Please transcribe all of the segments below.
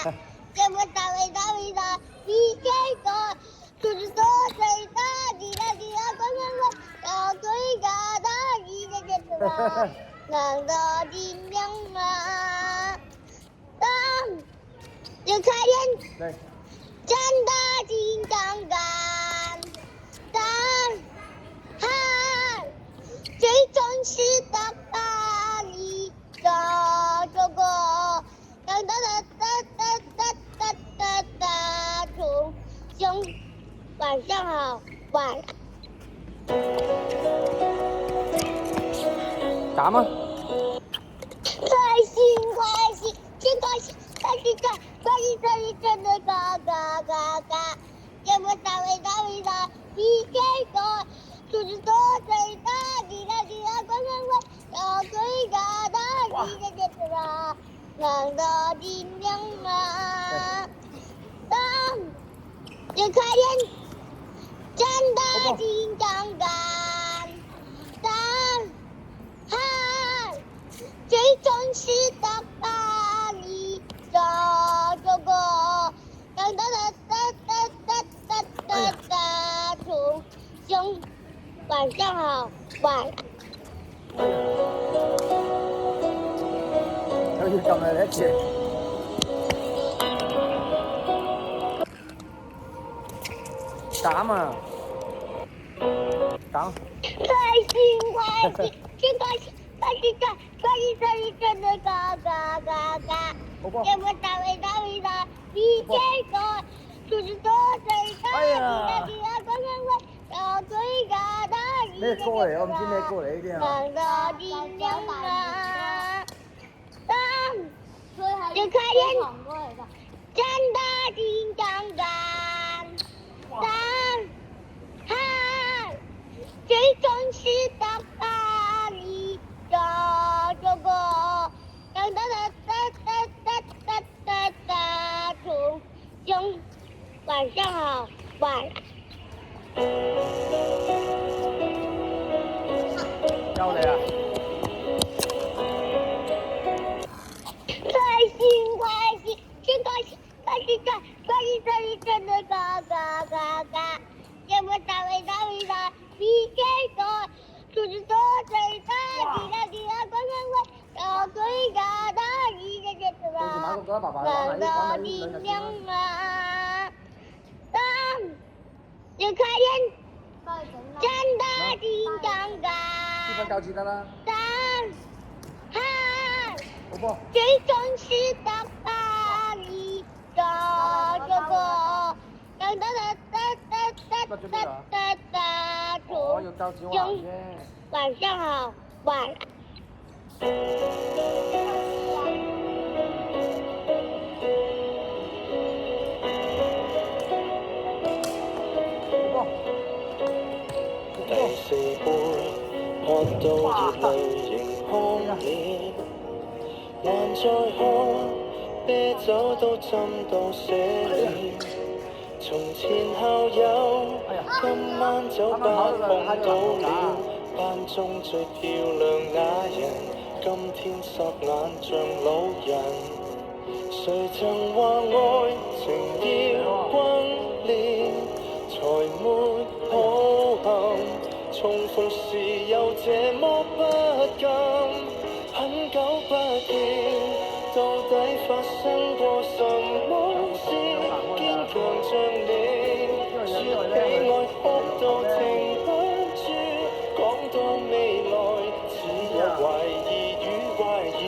這麼大偉大偉大，你這個就是多最大，你的光光光，要最大的你的這個，能的力量啊！當有開眼，真的金剛剛，當海最忠實的巴黎的這個，當當當當當當當當，從兄晚上好，晚。減啊！開心開心，真開心！開心開心開心真的嘎嘎嘎嘎！這麼大偉大偉大，你這個就是多最大，你的光光光，要最大的你的這個，能的力量啊！當有開眼，真的金剛剛，當海最忠實的巴黎的這個，當當當當當當當當，從兄晚上好，晚。又要撳嚟一次。減啊！減！開心開心，真開心！開心開心真的嘎嘎嘎嘎！這麼大偉大偉大，你這個就是多最大，你的光光光，要最大的你的這個，能的力量啊！當有開眼，真的金剛剛，當海最忠實的巴黎的這個，當當當當當當當當，從兄晚上好，晚。又嚟啊！開心開心，真開心！開心開心真的嘎嘎嘎嘎！這麼大偉大偉大，你這個就是多最大，你的光光光，要最大的你的這個，能的力量啊！當有開眼，真的金剛剛，當海最忠實的巴黎的這個，當當當當當當當當，從兄晚上好，晚。第四杯喝到熱淚盈眶面，還在喝啤酒都斟到瀉了。從前校友，今晚酒吧碰到了，班中最漂亮那人，今天霎眼像老人。誰曾話愛情要轟烈，才沒抱憾，重逢時又這麼不甘，很久不見，到底發生過什麼事？堅強像你，說起愛哭到停不住，講到未來只有懷疑與懷疑，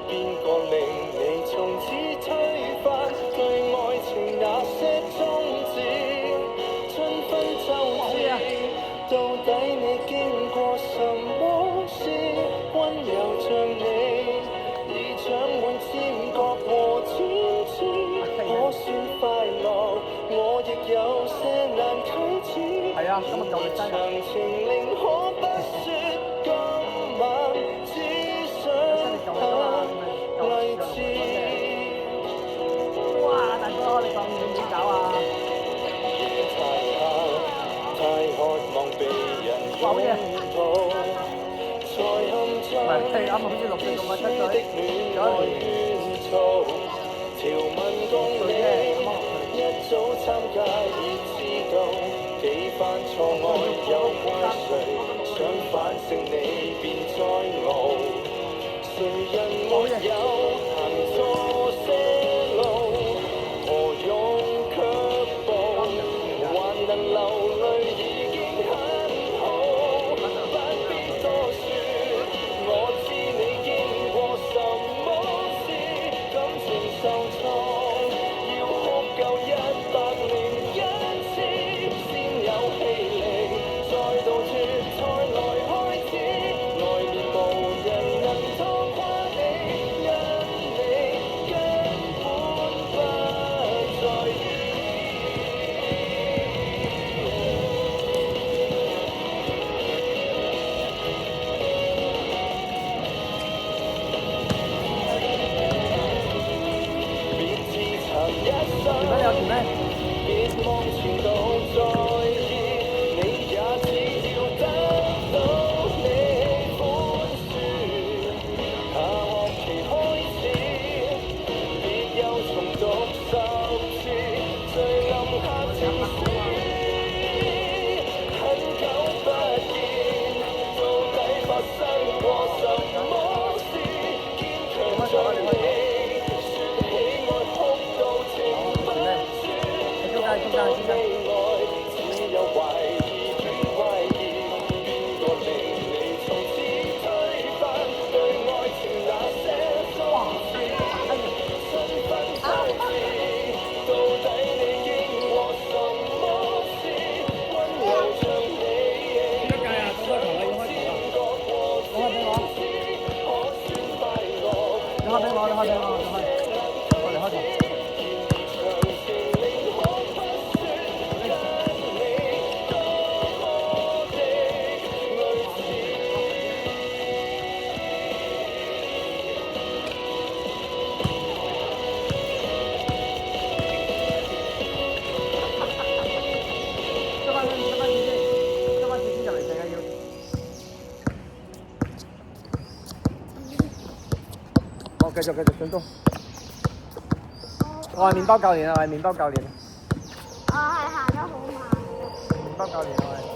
邊個令你從此推翻對愛情那些宗旨？春分秋至，到底你經過什麼事？溫柔像你，已長滿尖角和尖刺，可算快樂，我亦有些難啟齒。長情令可不說今晚，只想很勵志。哇！大哥，你咁遠點搞啊？太渴望被人擁抱，才陷在的戀愛圈套。條紋個早參加已知道，幾番錯愛又怪誰？想反勝你便再熬，誰人沒有行錯些路？何用卻步？還能流淚已經很好，不必多說。我知你經過什麼事，感情受創，要哭夠101次，先有氣力再度脫胎來開始。來年無人能拖垮你，因你根本不在意。別自尋一生，別望前度在意，你也只要得到你寬恕。下學期開始，別又重讀10次，最暗黑情書。很久不見，到底發生過什麼事？堅強像你，說起愛哭到情不説，講到未來，只有懷疑與懷疑。邊個令你從此推翻對愛情那些宗旨？身份猜疑，到底你經過什麼事？溫柔像你，先覺過千次，可算快樂？你開俾我，你開俾我，你開。我嚟開頭。得返少少入嚟食啊要。好，繼續進攻。我係麵包教練啊，我係麵包教練。我係行得好慢。麵包教練我係。